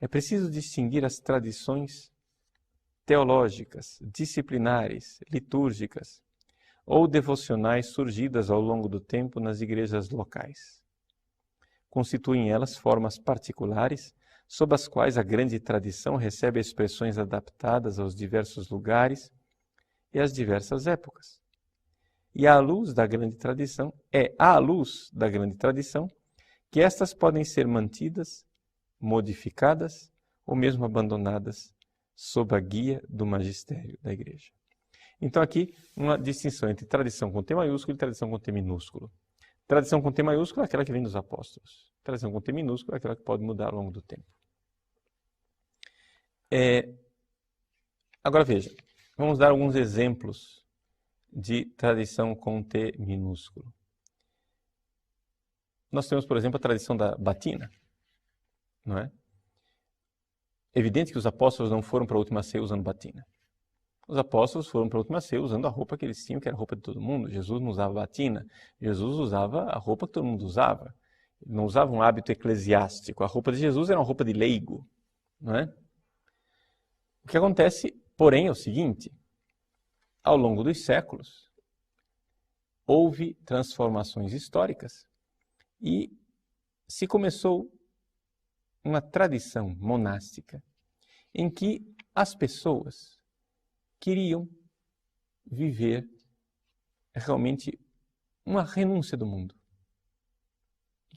É preciso distinguir as tradições teológicas, disciplinares, litúrgicas ou devocionais surgidas ao longo do tempo nas igrejas locais. Constituem elas formas particulares sob as quais a grande tradição recebe expressões adaptadas aos diversos lugares e às diversas épocas. E à luz da grande tradição, que estas podem ser mantidas, modificadas ou mesmo abandonadas sob a guia do magistério da Igreja. Então aqui uma distinção entre tradição com T maiúsculo e tradição com T minúsculo. Tradição com T maiúsculo é aquela que vem dos apóstolos. Tradição com T minúsculo é aquela que pode mudar ao longo do tempo. Agora veja, vamos dar alguns exemplos de tradição com T minúsculo. Nós temos, por exemplo, a tradição da batina, não é? Evidente que os apóstolos não foram para a última ceia usando batina. Os apóstolos foram para a última ceia usando a roupa que eles tinham, que era a roupa de todo mundo. Jesus não usava batina, Jesus usava a roupa que todo mundo usava. Ele não usava um hábito eclesiástico. A roupa de Jesus era uma roupa de leigo, não é? O que acontece, porém, é o seguinte: ao longo dos séculos, houve transformações históricas e se começou uma tradição monástica em que as pessoas queriam viver realmente uma renúncia do mundo.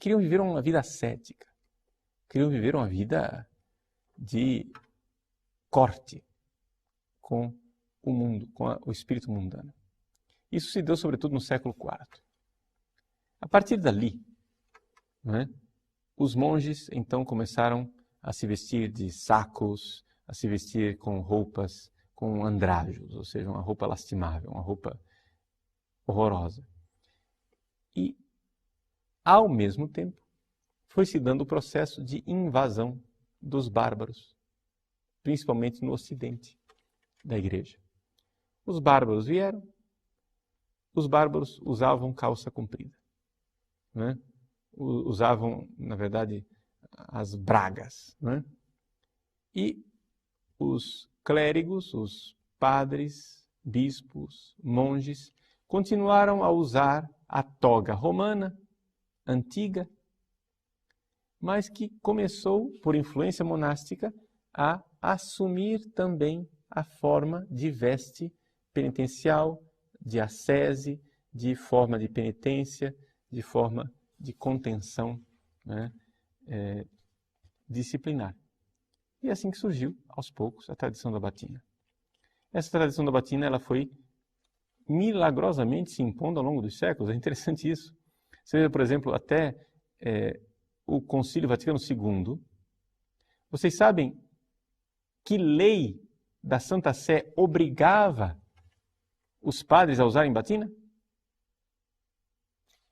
Queriam viver uma vida ascética. Queriam viver uma vida de corte com o mundo, com o espírito mundano. Isso se deu sobretudo no século IV. A partir dali, não é? Os monges então começaram a se vestir de sacos, a se vestir com roupas com andrajos, ou seja, uma roupa lastimável, uma roupa horrorosa. E, ao mesmo tempo, foi se dando o processo de invasão dos bárbaros, principalmente no ocidente da igreja. Os bárbaros vieram, os bárbaros usavam calça comprida, né? Usavam, na verdade, as bragas, né? E os clérigos, os padres, bispos, monges, continuaram a usar a toga romana, antiga, mas que começou, por influência monástica, a assumir também a forma de veste penitencial, de ascese, de forma de penitência, de forma de contenção, né, disciplinar. E é assim que surgiu, aos poucos, a tradição da batina. Essa tradição da batina ela foi milagrosamente se impondo ao longo dos séculos. É interessante isso. Você vê, por exemplo, até o Concílio Vaticano II. Vocês sabem que lei da Santa Sé obrigava os padres a usarem batina?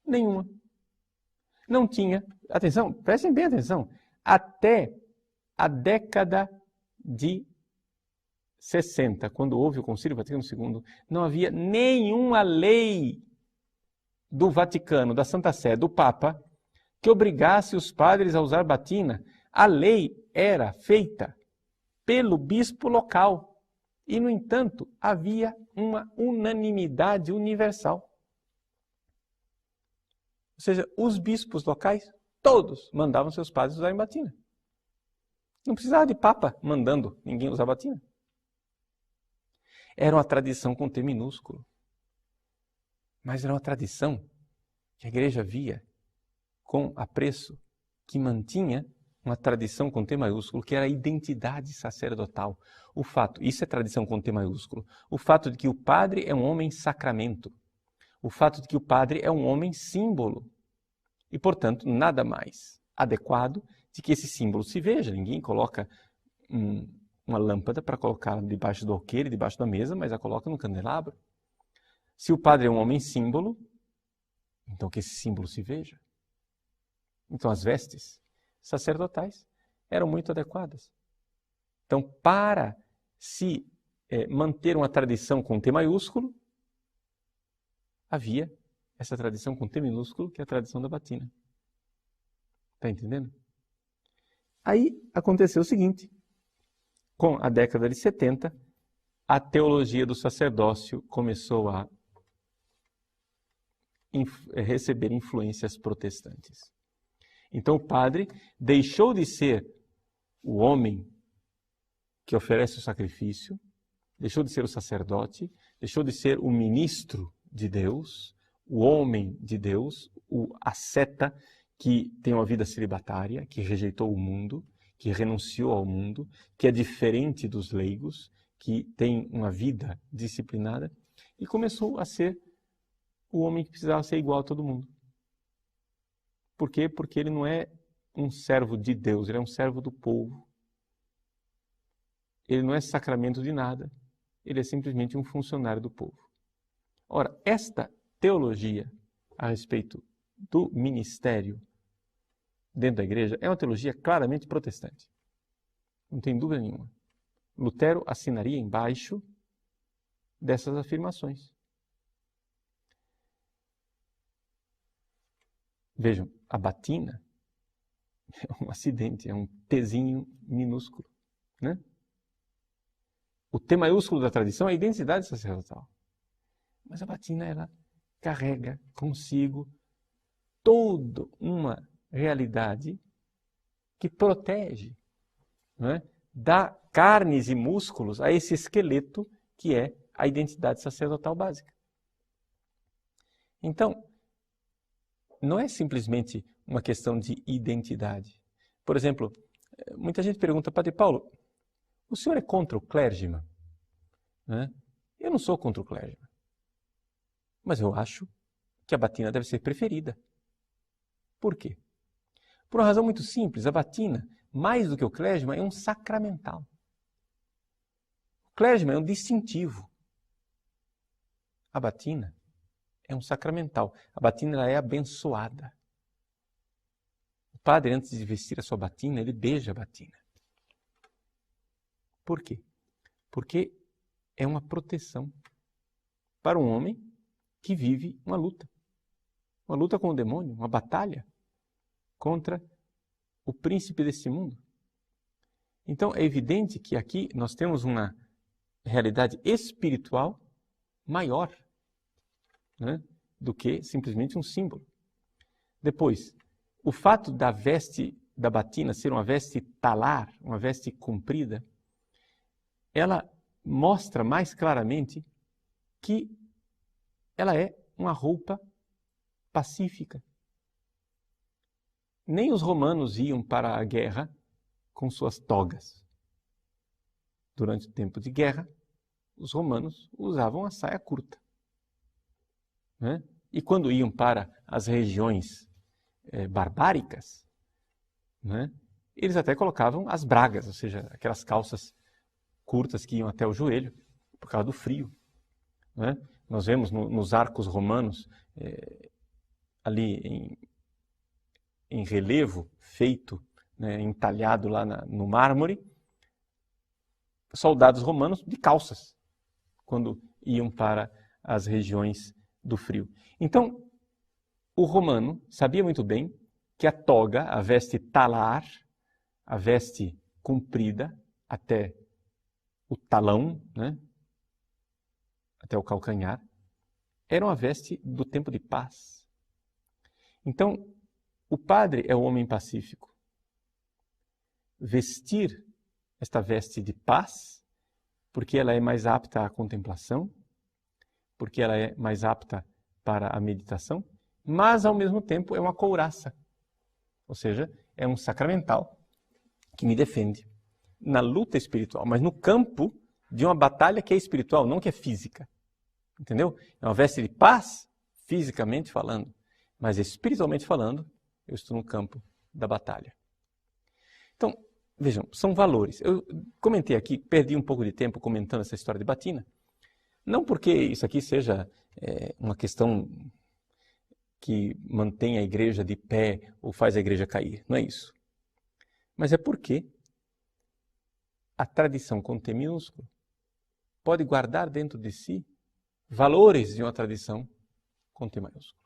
Nenhuma. Não tinha. Atenção, prestem bem atenção. Até a década de 60, quando houve o Concílio Vaticano II, não havia nenhuma lei do Vaticano, da Santa Sé, do Papa, que obrigasse os padres a usar batina. A lei era feita pelo bispo local. E, no entanto, havia uma unanimidade universal. Ou seja, os bispos locais, todos mandavam seus padres usarem batina. Não precisava de papa mandando ninguém usar batina. Era uma tradição com T minúsculo. Mas era uma tradição que a igreja via com apreço, que mantinha uma tradição com T maiúsculo, que era a identidade sacerdotal. O fato, isso é tradição com T maiúsculo, o fato de que o padre é um homem sacramento. O fato de que o padre é um homem símbolo. E, portanto, nada mais adequado de que esse símbolo se veja. Ninguém coloca uma lâmpada para colocar debaixo do alqueire, debaixo da mesa, mas a coloca no candelabro. Se o padre é um homem símbolo, então que esse símbolo se veja. Então as vestes sacerdotais eram muito adequadas. Então, para se manter uma tradição com T maiúsculo, havia essa tradição com T minúsculo, que é a tradição da batina. Está entendendo? Aí aconteceu o seguinte, com a década de 70, a teologia do sacerdócio começou a receber influências protestantes. Então o padre deixou de ser o homem que oferece o sacrifício, deixou de ser o sacerdote, deixou de ser o ministro de Deus, o homem de Deus, o asceta que tem uma vida celibatária, que rejeitou o mundo, que renunciou ao mundo, que é diferente dos leigos, que tem uma vida disciplinada, e começou a ser o homem que precisava ser igual a todo mundo. Por quê? Porque ele não é um servo de Deus, ele é um servo do povo. Ele não é sacramento de nada, ele é simplesmente um funcionário do povo. Ora, esta teologia a respeito do ministério dentro da igreja é uma teologia claramente protestante. Não tem dúvida nenhuma. Lutero assinaria embaixo dessas afirmações. Vejam, a batina é um acidente, é um Tzinho minúsculo, né? O T maiúsculo da tradição é a identidade sacerdotal. Mas a batina, ela carrega consigo toda uma realidade que protege, não é? Dá carnes e músculos a esse esqueleto que é a identidade sacerdotal básica. Então, não é simplesmente uma questão de identidade. Por exemplo, muita gente pergunta, Padre Paulo, o senhor é contra o clergyman? Né? Eu não sou contra o clergyman, mas eu acho que a batina deve ser preferida. Por quê? Por uma razão muito simples, a batina, mais do que o clergyman, é um sacramental. O clergyman é um distintivo. A batina é um sacramental. A batina ela é abençoada. O padre, antes de vestir a sua batina, ele beija a batina. Por quê? Porque é uma proteção para um homem que vive uma luta com o demônio, uma batalha contra o príncipe desse mundo. Então é evidente que aqui nós temos uma realidade espiritual maior, né, do que simplesmente um símbolo. Depois, o fato da veste da batina ser uma veste talar, uma veste comprida, ela mostra mais claramente que ela é uma roupa pacífica. Nem os romanos iam para a guerra com suas togas. Durante o tempo de guerra, os romanos usavam a saia curta. Né? E quando iam para as regiões barbáricas, né, eles até colocavam as bragas, ou seja, aquelas calças curtas que iam até o joelho, por causa do frio. Né? Nós vemos nos arcos romanos, ali em relevo, feito, né, entalhado lá no mármore, soldados romanos de calças, quando iam para as regiões do frio. Então, o romano sabia muito bem que a toga, a veste talar, a veste comprida até o talão, né, até o calcanhar, era uma veste do tempo de paz. Então, o padre é o homem pacífico. Vestir esta veste de paz, porque ela é mais apta à contemplação, porque ela é mais apta para a meditação, mas ao mesmo tempo é uma couraça, ou seja, é um sacramental que me defende na luta espiritual, mas no campo de uma batalha que é espiritual, não que é física. Entendeu? É uma veste de paz, fisicamente falando, mas espiritualmente falando, eu estou no campo da batalha. Então, vejam, são valores. Eu comentei aqui, perdi um pouco de tempo comentando essa história de batina, não porque isso aqui seja uma questão que mantém a igreja de pé ou faz a igreja cair, não é isso. Mas é porque a tradição com T minúsculo pode guardar dentro de si valores de uma tradição com T maiúsculo.